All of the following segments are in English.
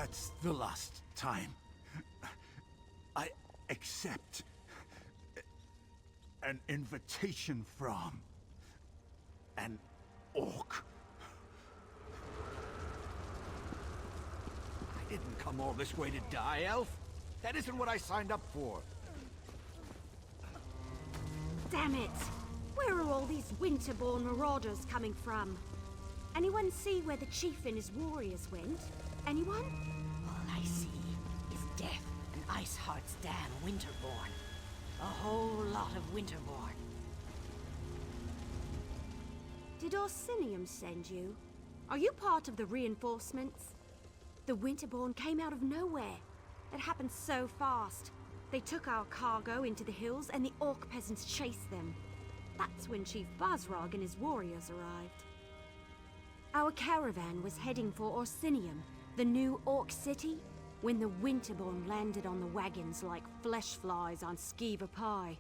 That's the last time. I accept an invitation from an orc. I didn't come all this way to die, Elf. That isn't what I signed up for. Damn it! Where are all these Winterborn marauders coming from? Anyone see where the chief and his warriors went? Anyone? All I see is death and Iceheart's damn Winterborn. A whole lot of Winterborn. Did Orsinium send you? Are you part of the reinforcements? The Winterborn came out of nowhere. It happened so fast. They took our cargo into the hills and the orc peasants chased them. That's when Chief Basrog and his warriors arrived. Our caravan was heading for Orsinium, the new orc city, when the Winterborn landed on the wagons like flesh flies on Skiva pie.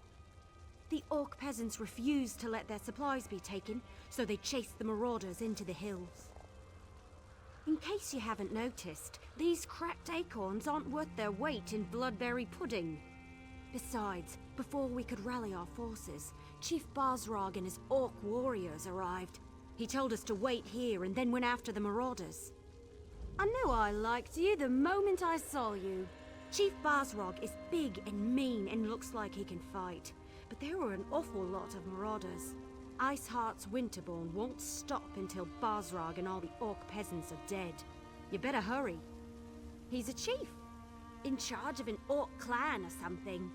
The orc peasants refused to let their supplies be taken, so they chased the marauders into the hills. In case you haven't noticed, these cracked acorns aren't worth their weight in bloodberry pudding. Besides, before we could rally our forces, Chief Basrog and his orc warriors arrived. He told us to wait here and then went after the marauders. I knew I liked you the moment I saw you. Chief Basrog is big and mean and looks like he can fight, but there were an awful lot of marauders. Iceheart's Winterborn won't stop until Basrog and all the orc peasants are dead. You better hurry. He's a chief, in charge of an orc clan or something.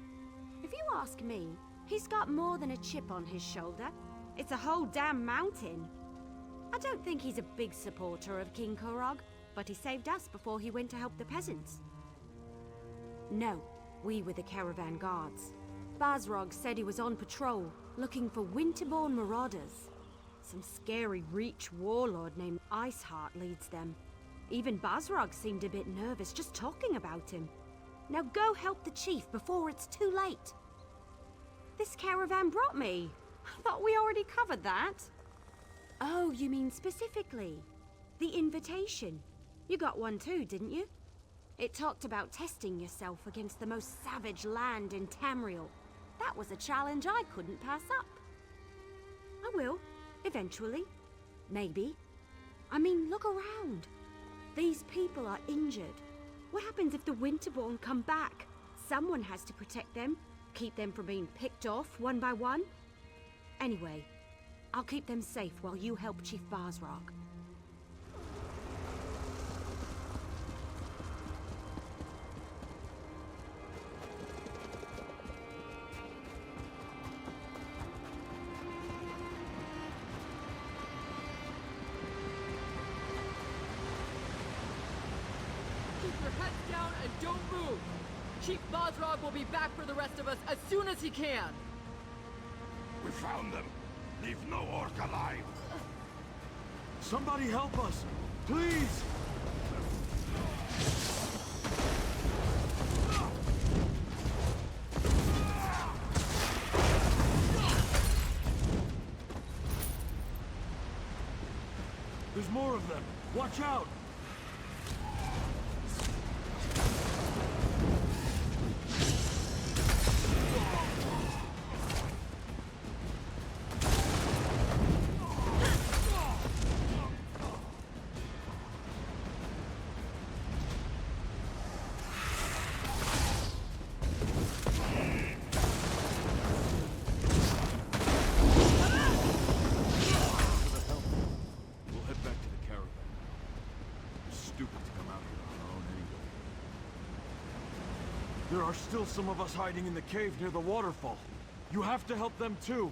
If you ask me, he's got more than a chip on his shoulder. It's a whole damn mountain. I don't think he's a big supporter of King Korog, but he saved us before he went to help the peasants. No, we were the caravan guards. Basrog said he was on patrol, looking for Winterborn marauders. Some scary Reach warlord named Iceheart leads them. Even Basrog seemed a bit nervous just talking about him. Now go help the chief before it's too late. This caravan brought me. I thought we already covered that. Oh, you mean specifically? The invitation. You got one too, didn't you? It talked about testing yourself against the most savage land in Tamriel. That was a challenge I couldn't pass up. I will, eventually. Maybe. I mean, look around. These people are injured. What happens if the Winterborn come back? Someone has to protect them, keep them from being picked off one by one. Anyway, I'll keep them safe while you help Chief Basrog. Keep your heads down and don't move. Chief Basrog will be back for the rest of us as soon as he can. We found them. Leave no orc alive. Somebody help us, please! There's more of them. Watch out! There are still some of us hiding in the cave near the waterfall. You have to help them too.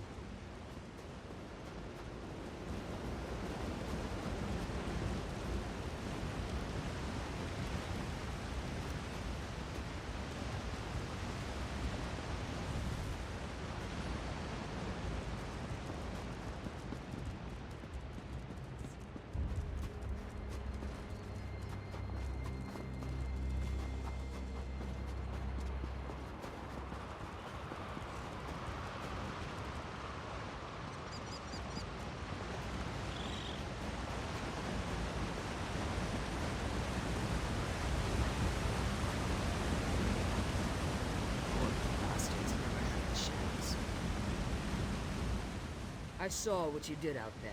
I saw what you did out there.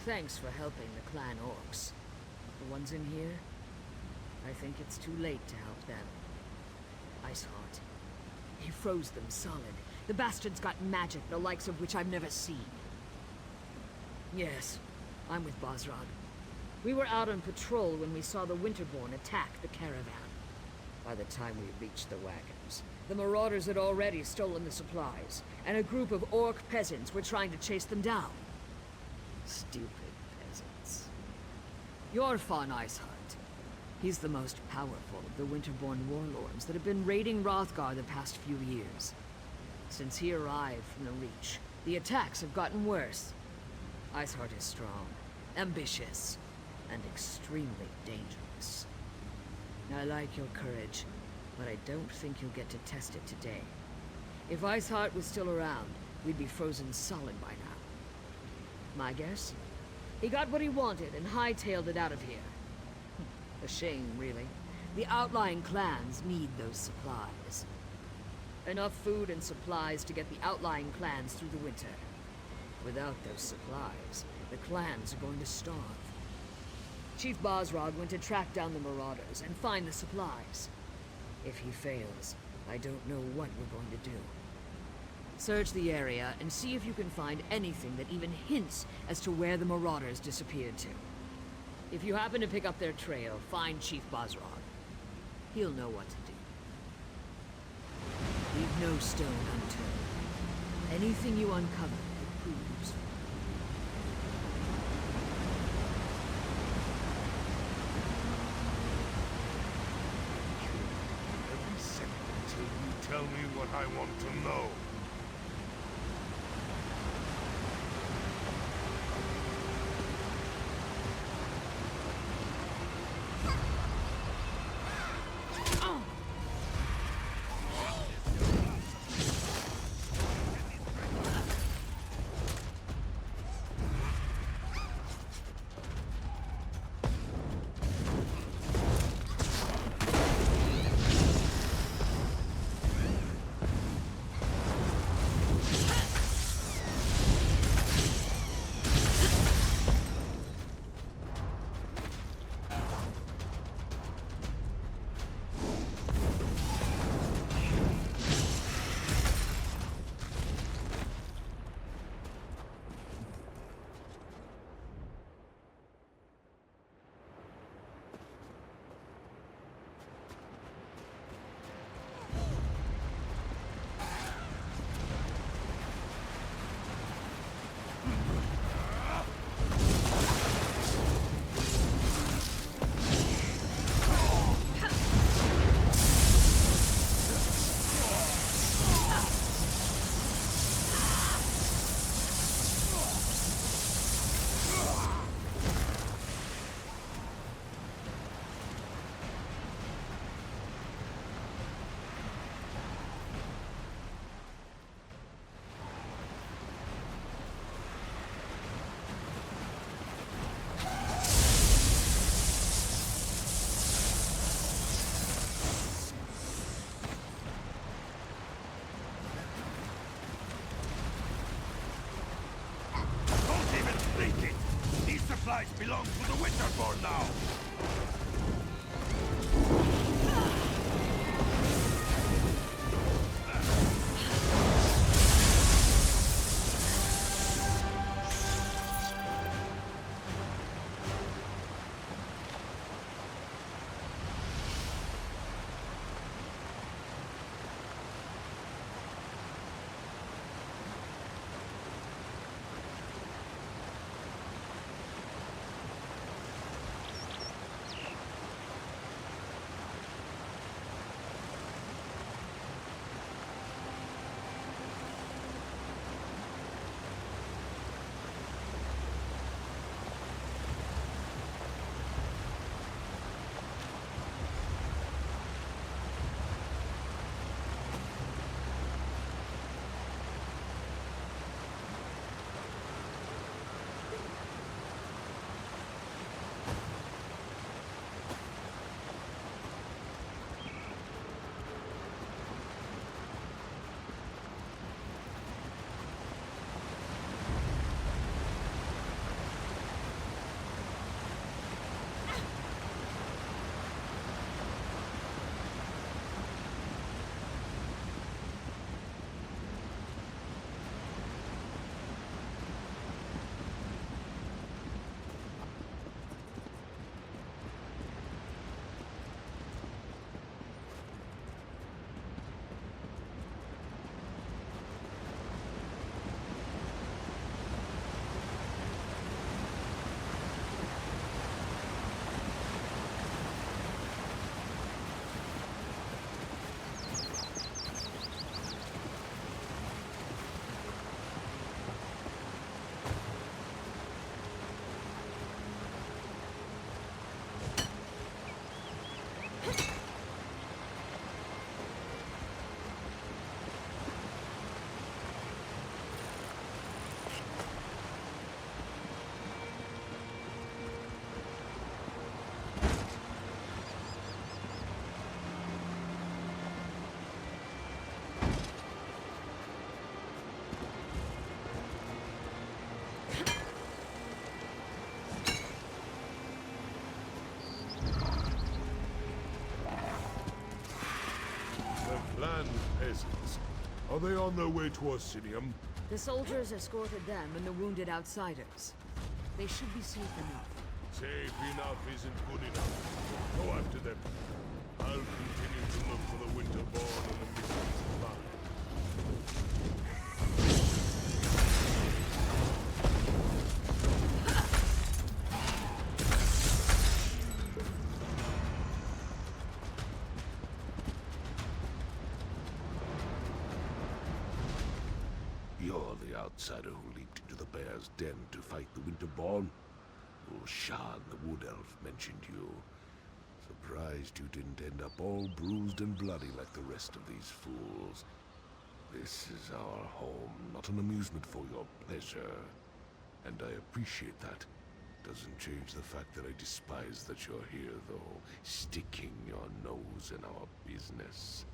Thanks for helping the clan orcs. The ones in here, I think it's too late to help them. Iceheart. He froze them solid. The bastards got magic, the likes of which I've never seen. Yes, I'm with Bosrog. We were out on patrol when we saw the Winterborn attack the caravan. By the time we reached the wagons, the marauders had already stolen the supplies, and a group of orc peasants were trying to chase them down. Stupid peasants. You're Fawn Iceheart. He's the most powerful of the Winterborn warlords that have been raiding Hrothgar the past few years. Since he arrived from the Reach, the attacks have gotten worse. Iceheart is strong, ambitious, and extremely dangerous. I like your courage, but I don't think you'll get to test it today. If Iceheart was still around, we'd be frozen solid by now. My guess? He got what he wanted and hightailed it out of here. A shame, really. The outlying clans need those supplies. Enough food and supplies to get the outlying clans through the winter. Without those supplies, the clans are going to starve. Chief Bosrog went to track down the marauders and find the supplies. If he fails, I don't know what we're going to do. Search the area and see if you can find anything that even hints as to where the marauders disappeared to. If you happen to pick up their trail, find Chief Bosrog. He'll know what to do. Leave no stone unturned. Anything you uncover, it proves. Every second until you tell me what I want to know. Supplies belong to the Winterborn now! Are they on their way to Orsinium? The soldiers escorted them and the wounded outsiders. They should be safe enough. Safe enough isn't good enough. Go after them. I'll continue to look for the Winterborn and the missing supplies. You're the outsider who leaped into the bear's den to fight the Winterborn? Shan, the Wood Elf, mentioned you. Surprised you didn't end up all bruised and bloody like the rest of these fools. This is our home, not an amusement for your pleasure. And I appreciate that. Doesn't change the fact that I despise that you're here, though, sticking your nose in our business.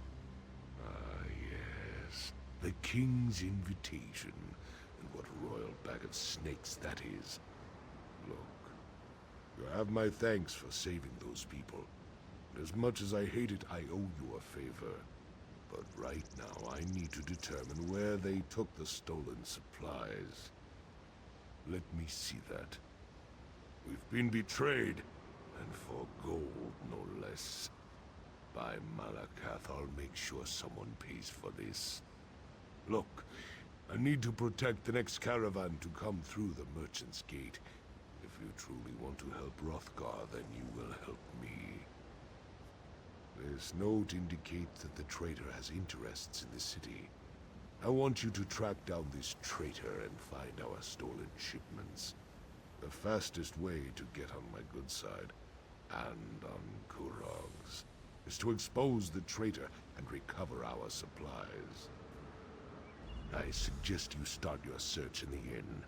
Ah, yes. The King's invitation. And what a royal bag of snakes that is. Look, you have my thanks for saving those people. As much as I hate it, I owe you a favor. But right now, I need to determine where they took the stolen supplies. Let me see that. We've been betrayed, and for gold, no less. By Malakath, I'll make sure someone pays for this. Look, I need to protect the next caravan to come through the Merchant's Gate. If you truly want to help Hrothgar, then you will help me. This note indicates that the traitor has interests in the city. I want you to track down this traitor and find our stolen shipments. The fastest way to get on my good side, and on Kurog's, is to expose the traitor and recover our supplies. I suggest you start your search in the inn.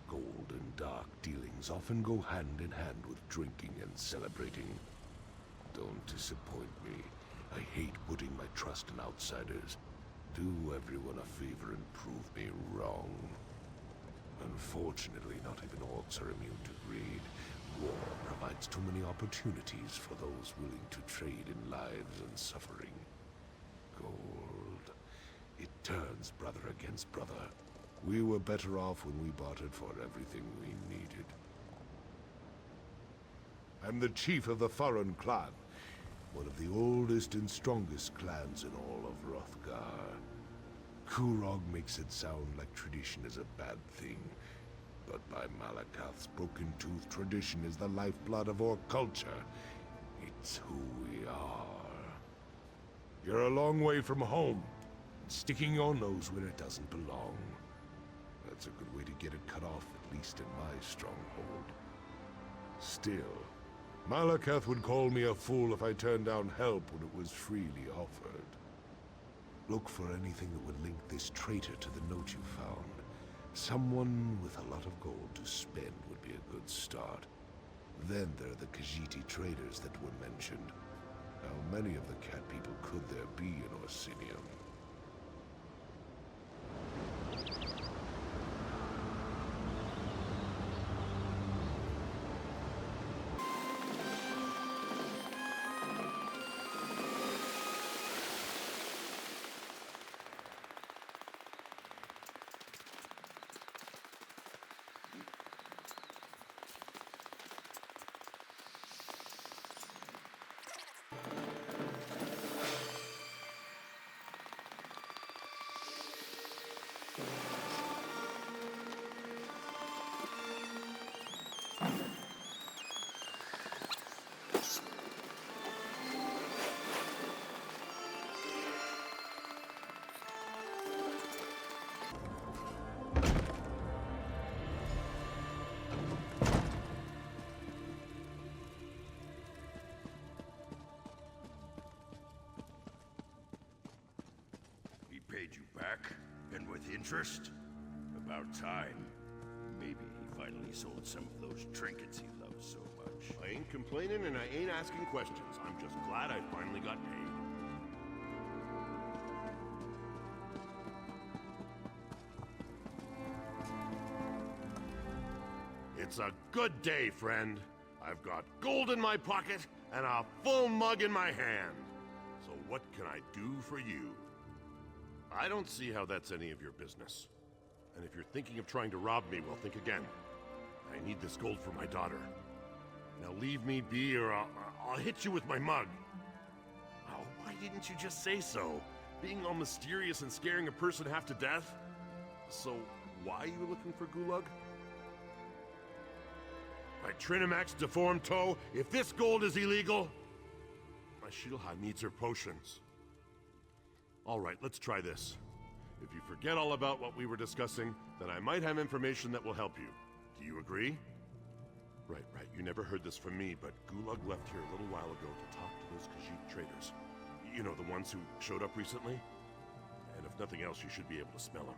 Gold and dark dealings often go hand in hand with drinking and celebrating. Don't disappoint me. I hate putting my trust in outsiders. Do everyone a favor and prove me wrong. Unfortunately, not even orcs are immune to greed. War provides too many opportunities for those willing to trade in lives and suffering. Gold. It turns brother against brother. We were better off when we bartered for everything we needed. I'm the chief of the Farron clan, one of the oldest and strongest clans in all of Hrothgar. Kurog makes it sound like tradition is a bad thing, but by Malakath's broken tooth, tradition is the lifeblood of our culture. It's who we are. You're a long way from home, and sticking your nose where it doesn't belong. That's a good way to get it cut off, at least in my stronghold. Still, Malakath would call me a fool if I turned down help when it was freely offered. Look for anything that would link this traitor to the note you found. Someone with a lot of gold to spend would be a good start. Then there are the Khajiit traders that were mentioned. How many of the cat people could there be in Orsinium? Paid you back, and with interest? About time. Maybe he finally sold some of those trinkets he loves so much. I ain't complaining and I ain't asking questions. I'm just glad I finally got paid. It's a good day, friend. I've got gold in my pocket and a full mug in my hand. So what can I do for you? I don't see how that's any of your business. And if you're thinking of trying to rob me, well, think again. I need this gold for my daughter. Now leave me be, or I'll hit you with my mug. Oh, why didn't you just say so? Being all mysterious and scaring a person half to death? So, why are you looking for Gulag? My Trinamax deformed toe, if this gold is illegal, my Shilha needs her potions. All right, let's try this. If you forget all about what we were discussing, then I might have information that will help you. Do you agree? Right. You never heard this from me, but Gulag left here a little while ago to talk to those Khajiit traders. You know, the ones who showed up recently? And if nothing else, you should be able to smell him.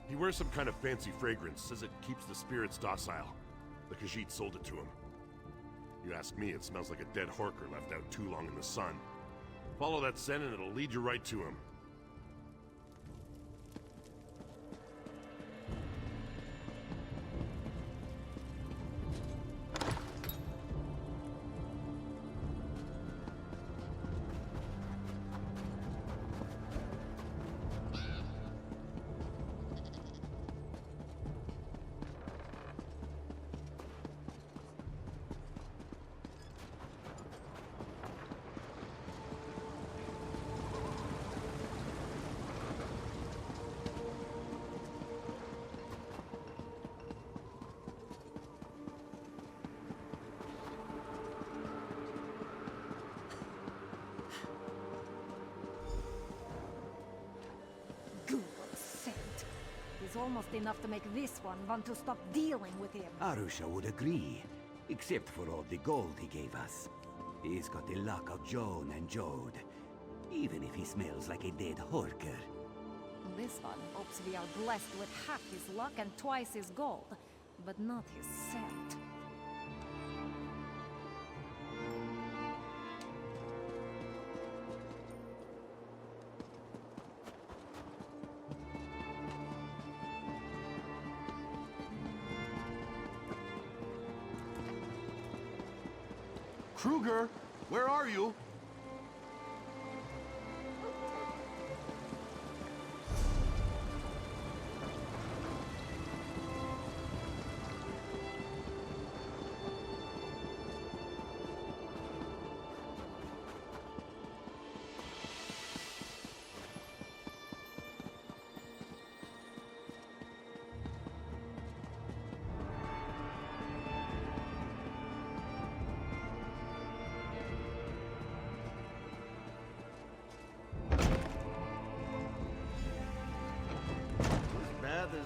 He wears some kind of fancy fragrance, says it keeps the spirits docile. The Khajiit sold it to him. You ask me, it smells like a dead horker left out too long in the sun. Follow that scent and it'll lead you right to him. Is almost enough to make this one want to stop dealing with him. Arusha would agree, except for all the gold he gave us. He's got the luck of Joan and Jode, even if he smells like a dead horker. This one hopes we are blessed with half his luck and twice his gold, but not his scent. Kruger, where are you?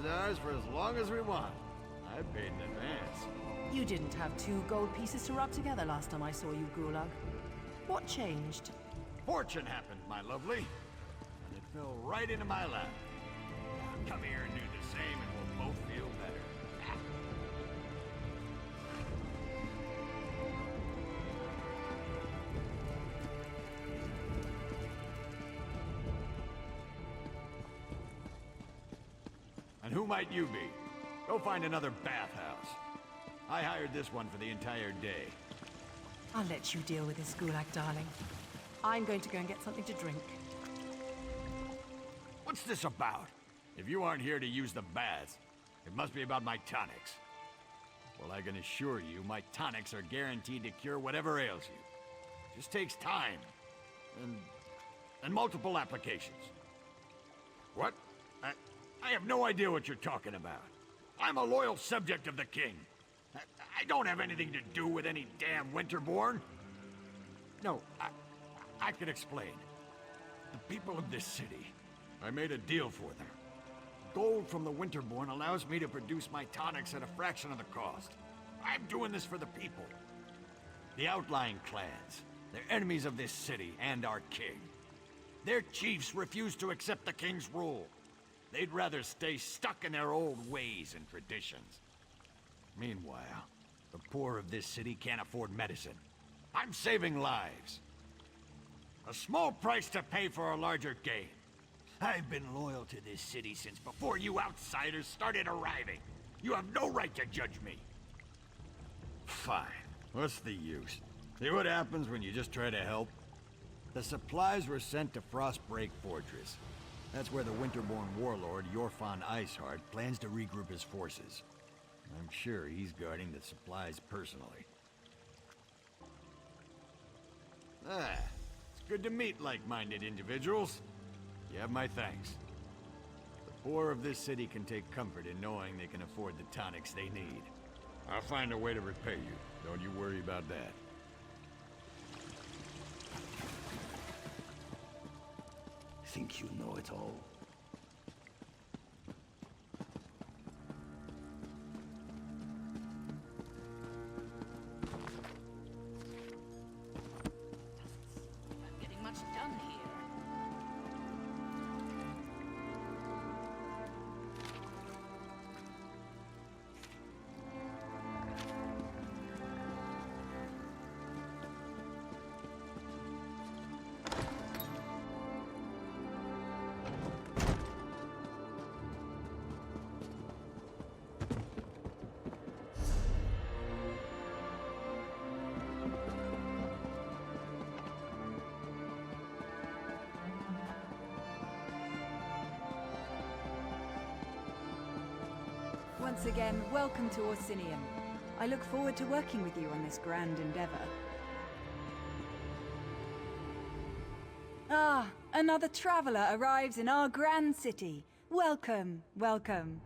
Is ours for as long as we want. I paid in advance. You didn't have 2 gold pieces to rub together last time I saw you, Gulag. What changed? Fortune happened, my lovely. And it fell right into my lap. Now come here and do the same and we'll both feel better. And who might you be? Go find another bathhouse. I hired this one for the entire day. I'll let you deal with this, Gulag, darling. I'm going to go and get something to drink. What's this about? If you aren't here to use the baths, it must be about my tonics. Well, I can assure you, my tonics are guaranteed to cure whatever ails you. Just takes time. And multiple applications. What? I have no idea what you're talking about. I'm a loyal subject of the king. I don't have anything to do with any damn Winterborn. No, I can explain. The people of this city, I made a deal for them. Gold from the Winterborn allows me to produce my tonics at a fraction of the cost. I'm doing this for the people. The outlying clans, they're enemies of this city and our king. Their chiefs refuse to accept the king's rule. They'd rather stay stuck in their old ways and traditions. Meanwhile, the poor of this city can't afford medicine. I'm saving lives. A small price to pay for a larger gain. I've been loyal to this city since before you outsiders started arriving. You have no right to judge me. Fine. What's the use? See what happens when you just try to help? The supplies were sent to Frostbreak Fortress. That's where the Winterborn warlord, Yorfan Iceheart, plans to regroup his forces. I'm sure he's guarding the supplies personally. It's good to meet like-minded individuals. You have my thanks. The poor of this city can take comfort in knowing they can afford the tonics they need. I'll find a way to repay you. Don't you worry about that. Think you know it all? Not getting much done here. Once again, welcome to Orsinium. I look forward to working with you on this grand endeavor. Ah, another traveler arrives in our grand city. Welcome, welcome.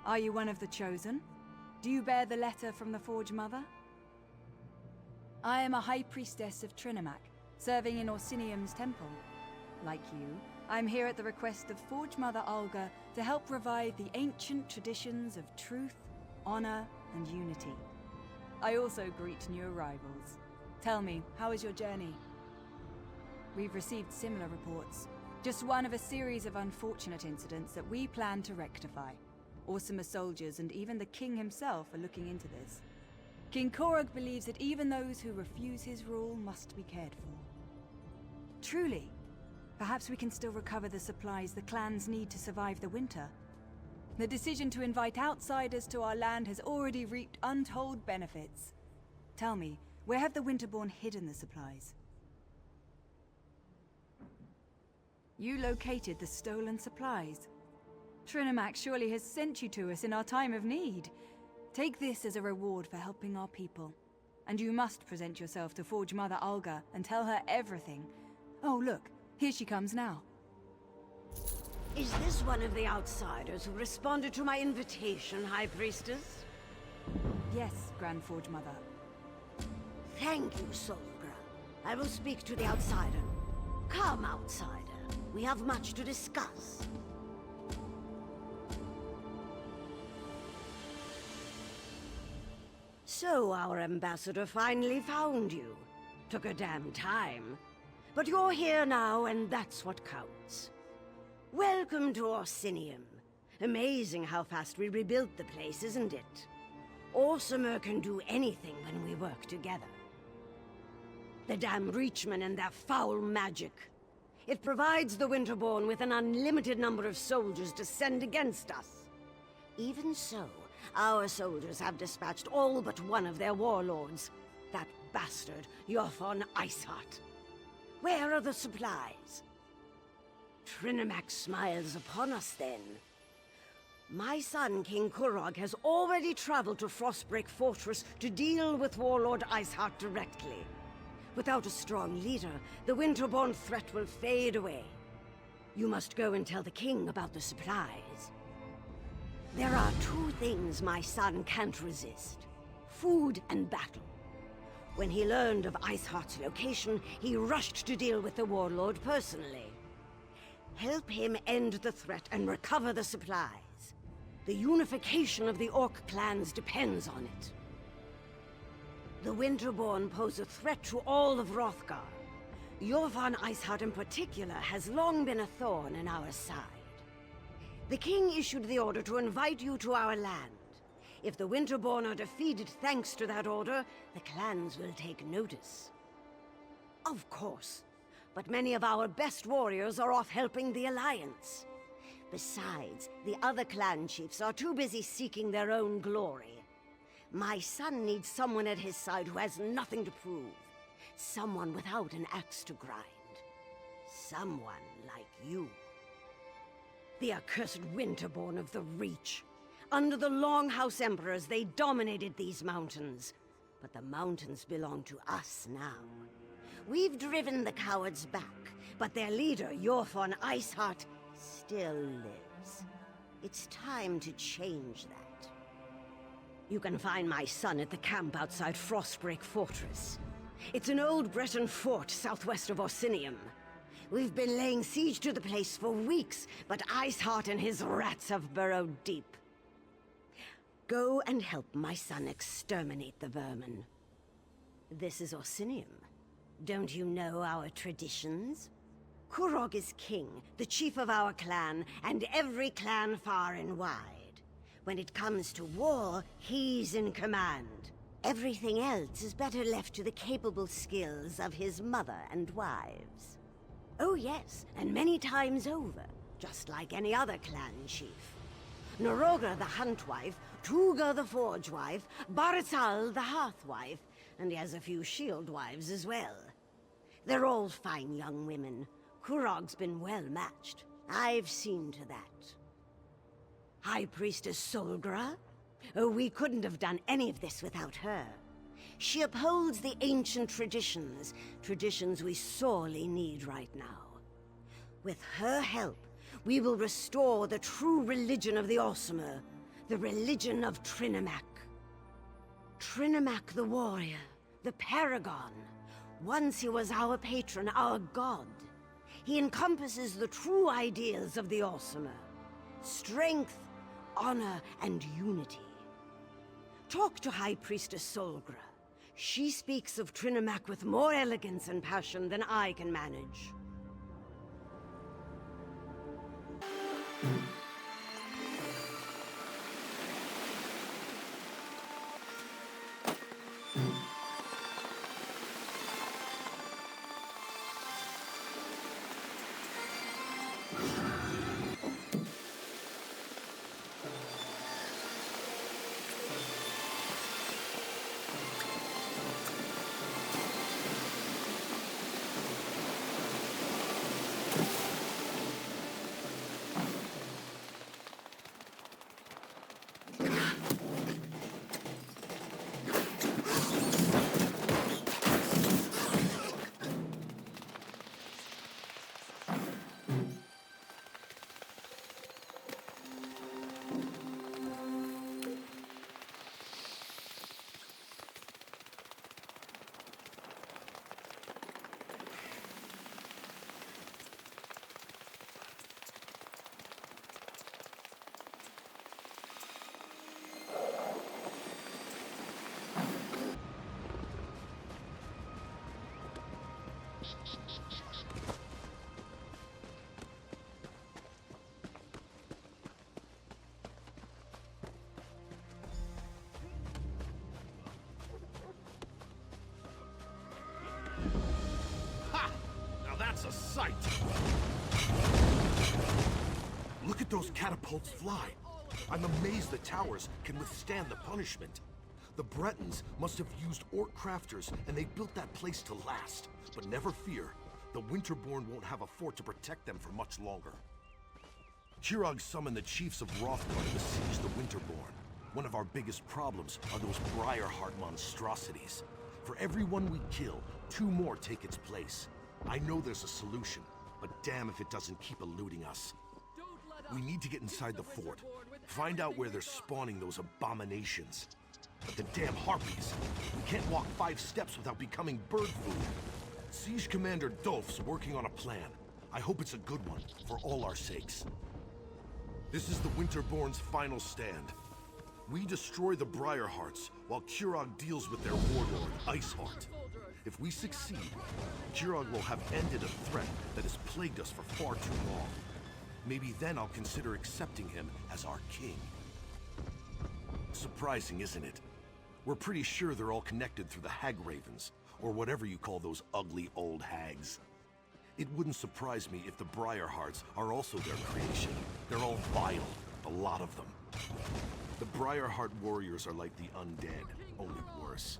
Are you one of the chosen? Do you bear the letter from the Forge Mother? I am a high priestess of Trinimac, serving in Orsinium's temple. Like you, I'm here at the request of Forge Mother Alga to help revive the ancient traditions of truth, honor, and unity. I also greet new arrivals. Tell me, how is your journey? We've received similar reports. Just one of a series of unfortunate incidents that we plan to rectify. Orsimer soldiers and even the king himself are looking into this. King Korog believes that even those who refuse his rule must be cared for. Truly, perhaps we can still recover the supplies the clans need to survive the winter. The decision to invite outsiders to our land has already reaped untold benefits. Tell me, where have the Winterborn hidden the supplies? You located the stolen supplies. Trinimac surely has sent you to us in our time of need. Take this as a reward for helping our people. And you must present yourself to Forge Mother Alga and tell her everything. Oh, look. Here she comes now. Is this one of the outsiders who responded to my invitation, High Priestess? Yes, Grand Forge Mother. Thank you, Solgra. I will speak to the outsider. Come, outsider. We have much to discuss. So our ambassador finally found you. Took a damn time. But you're here now, and that's what counts. Welcome to Orsinium. Amazing how fast we rebuilt the place, isn't it? Orsimer can do anything when we work together. The damn Reachmen and their foul magic. It provides the Winterborn with an unlimited number of soldiers to send against us. Even so, our soldiers have dispatched all but one of their warlords. That bastard, Yorfan Iceheart. Where are the supplies? Trinimac smiles upon us then. My son, King Korog, has already traveled to Frostbreak Fortress to deal with Warlord Iceheart directly. Without a strong leader, the Winterborn threat will fade away. You must go and tell the king about the supplies. There are two things my son can't resist: food and battle. When he learned of Iceheart's location, he rushed to deal with the warlord personally. Help him end the threat and recover the supplies. The unification of the Orc clans depends on it. The Winterborn pose a threat to all of Hrothgar. Yorfan Iceheart in particular has long been a thorn in our side. The king issued the order to invite you to our land. If the Winterborn are defeated thanks to that order, the clans will take notice. Of course, but many of our best warriors are off helping the Alliance. Besides, the other clan chiefs are too busy seeking their own glory. My son needs someone at his side who has nothing to prove. Someone without an axe to grind. Someone like you. The accursed Winterborn of the Reach. Under the Longhouse Emperors, they dominated these mountains. But the mountains belong to us now. We've driven the cowards back, but their leader, Yorthorn Iceheart, still lives. It's time to change that. You can find my son at the camp outside Frostbreak Fortress. It's an old Breton fort southwest of Orsinium. We've been laying siege to the place for weeks, but Iceheart and his rats have burrowed deep. Go and help my son exterminate the vermin. This is Orsinium. Don't you know our traditions? Kurog is king, the chief of our clan, and every clan far and wide. When it comes to war, he's in command. Everything else is better left to the capable skills of his mother and wives. Oh yes, and many times over, just like any other clan chief. Noroga the Huntwife, Tuga the Forgewife, Barzal the Hearthwife, and he has a few shield wives as well. They're all fine young women. Kurog's been well matched. I've seen to that. High Priestess Solgra? Oh, we couldn't have done any of this without her. She upholds the ancient traditions, traditions we sorely need right now. With her help, we will restore the true religion of the Orsimer, the religion of Trinimac. Trinimac the warrior, the paragon. Once he was our patron, our god. He encompasses the true ideals of the Orsimer. Strength, honor, and unity. Talk to High Priestess Solgra. She speaks of Trinimac with more elegance and passion than I can manage. That's a sight! Look at those catapults fly! I'm amazed the towers can withstand the punishment. The Bretons must have used orc crafters, and they built that place to last. But never fear, the Winterborn won't have a fort to protect them for much longer. Kurog summoned the chiefs of Rothgar to besiege the Winterborn. One of our biggest problems are those Briarheart monstrosities. For every one we kill, 2 more take its place. I know there's a solution, but damn if it doesn't keep eluding us. We need to get inside the fort, find out where they're spawning those abominations. But the damn harpies! We can't walk 5 steps without becoming bird food. Siege Commander Dolph's working on a plan. I hope it's a good one, for all our sakes. This is the Winterborn's final stand. We destroy the Briarhearts, while Kurog deals with their warlord, Iceheart. If we succeed, Kurog will have ended a threat that has plagued us for far too long. Maybe then I'll consider accepting him as our king. Surprising, isn't it? We're pretty sure they're all connected through the Hag Ravens, or whatever you call those ugly old hags. It wouldn't surprise me if the Briarhearts are also their creation. They're all vile, a lot of them. The Briarheart warriors are like the undead, only worse.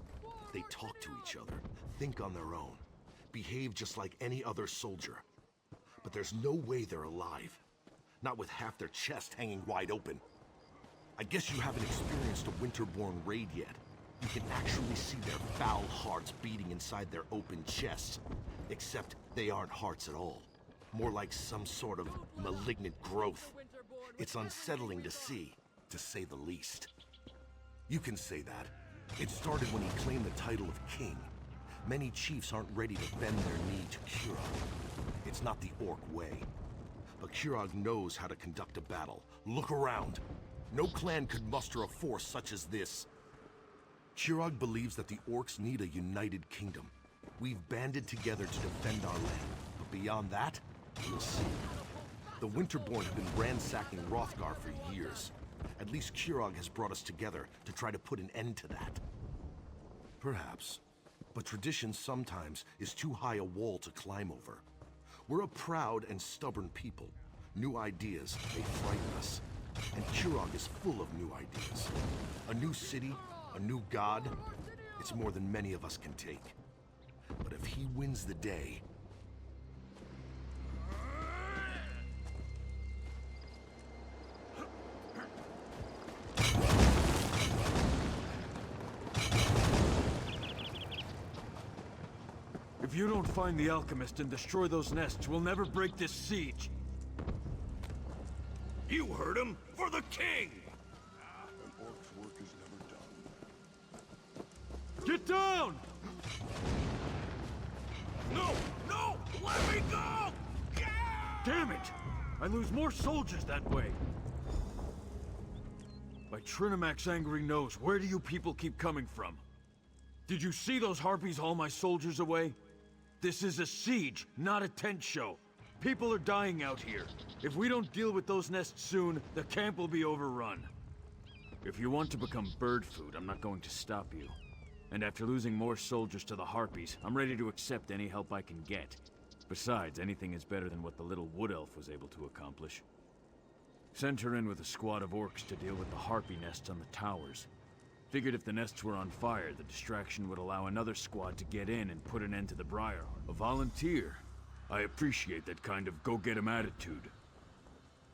They talk to each other, think on their own, behave just like any other soldier. But there's no way they're alive. not with half their chest hanging wide open. I guess you haven't experienced a Winterborn raid yet. You can actually see their foul hearts beating inside their open chests. Except they aren't hearts at all. More like some sort of malignant growth. It's unsettling to see, to say the least. You can say that. It started when he claimed the title of king. Many chiefs aren't ready to bend their knee to Kurog. It's not the Orc way. But Kurog knows how to conduct a battle. Look around. No clan could muster a force such as this. Kurog believes that the Orcs need a united kingdom. We've banded together to defend our land. But beyond that, we'll see. The Winterborn have been ransacking Hrothgar for years. At least Kurog has brought us together to try to put an end to that. Perhaps. But tradition sometimes is too high a wall to climb over. We're a proud and stubborn people. New ideas, they frighten us. And Kurog is full of new ideas. A new city, a new god. It's more than many of us can take. But if he wins the day... If you don't find the alchemist and destroy those nests, we'll never break this siege. You heard him! For the king! An orc's work is never done. Get down! No! No! Let me go! Damn it! I lose more soldiers that way. By Trinamac's angry nose, where do you people keep coming from? Did you see those harpies haul my soldiers away? This is a siege, not a tent show. People are dying out here. If we don't deal with those nests soon, the camp will be overrun. If you want to become bird food, I'm not going to stop you. And after losing more soldiers to the harpies, I'm ready to accept any help I can get. Besides, anything is better than what the little wood elf was able to accomplish. Sent her in with a squad of orcs to deal with the harpy nests on the towers. Figured if the nests were on fire, the distraction would allow another squad to get in and put an end to the Briarheart. A volunteer. I appreciate that kind of go-get-em attitude.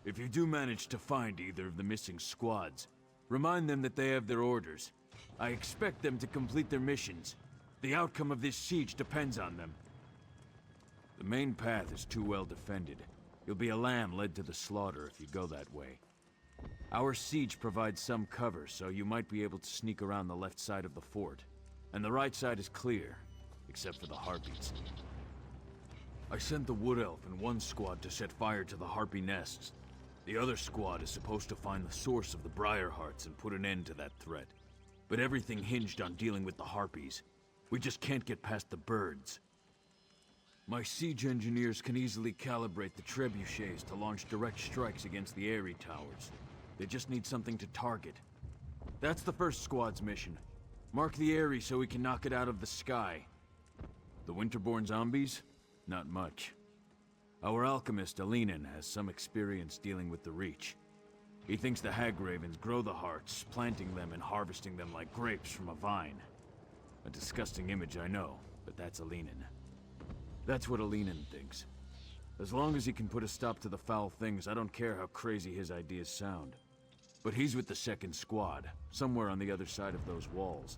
If you do manage to find either of the missing squads, remind them that they have their orders. I expect them to complete their missions. The outcome of this siege depends on them. The main path is too well defended. You'll be a lamb led to the slaughter if you go that way. Our siege provides some cover, so you might be able to sneak around the left side of the fort. And the right side is clear, except for the harpies. I sent the Wood Elf and one squad to set fire to the harpy nests. The other squad is supposed to find the source of the Briarhearts and put an end to that threat. But everything hinged on dealing with the harpies. We just can't get past the birds. My siege engineers can easily calibrate the trebuchets to launch direct strikes against the Eyrie towers. They just need something to target. That's the first squad's mission. Mark the Eyrie so we can knock it out of the sky. The Winterborn zombies? Not much. Our alchemist, Alinen, has some experience dealing with the Reach. He thinks the Hagravens grow the hearts, planting them and harvesting them like grapes from a vine. A disgusting image, I know, but that's Alinen. That's what Alinen thinks. As long as he can put a stop to the foul things, I don't care how crazy his ideas sound. But he's with the second squad, somewhere on the other side of those walls.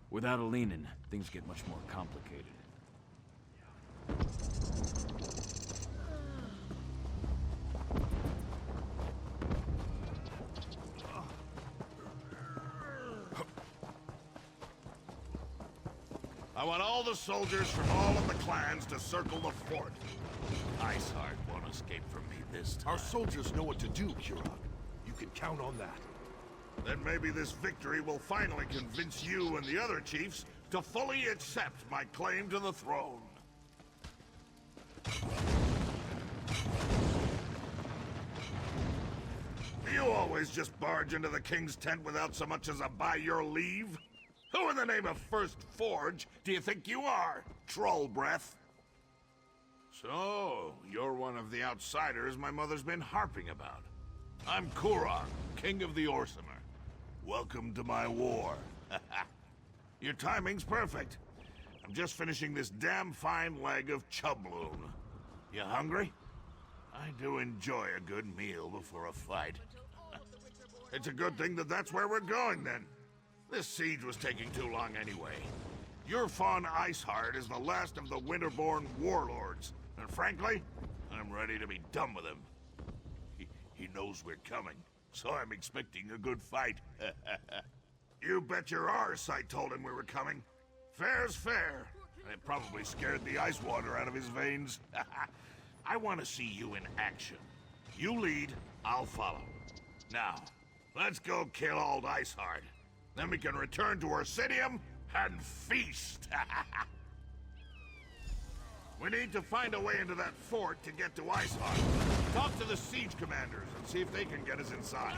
Without Alinen, things get much more complicated. I want all the soldiers from all of the clans to circle the fort. Iceheart won't escape from me this time. Our soldiers know what to do, Kurog. You can count on that. Then maybe this victory will finally convince you and the other chiefs to fully accept my claim to the throne. Do you always just barge into the king's tent without so much as a by your leave? Who in the name of First Forge do you think you are, troll breath? So, you're one of the outsiders my mother's been harping about. I'm Kurog, king of the Orsimer. Welcome to my war. Your timing's perfect. I'm just finishing this damn fine leg of chubloon. You hungry? I I do enjoy a good meal before a fight. It's a good thing that that's where we're going, then. This siege was taking too long anyway. Your Fawn Iceheart is the last of the Winterborn warlords, and frankly, I'm ready to be done with him. He knows we're coming, so I'm expecting a good fight. You bet your arse I told him we were coming. Fair's fair. And it probably scared the ice water out of his veins. I want to see you in action. You lead, I'll follow. Now, let's go kill old Iceheart. Then we can return to Orsinium and feast. We need to find a way into that fort to get to Iceheart. Talk to the siege commanders and see if they can get us inside.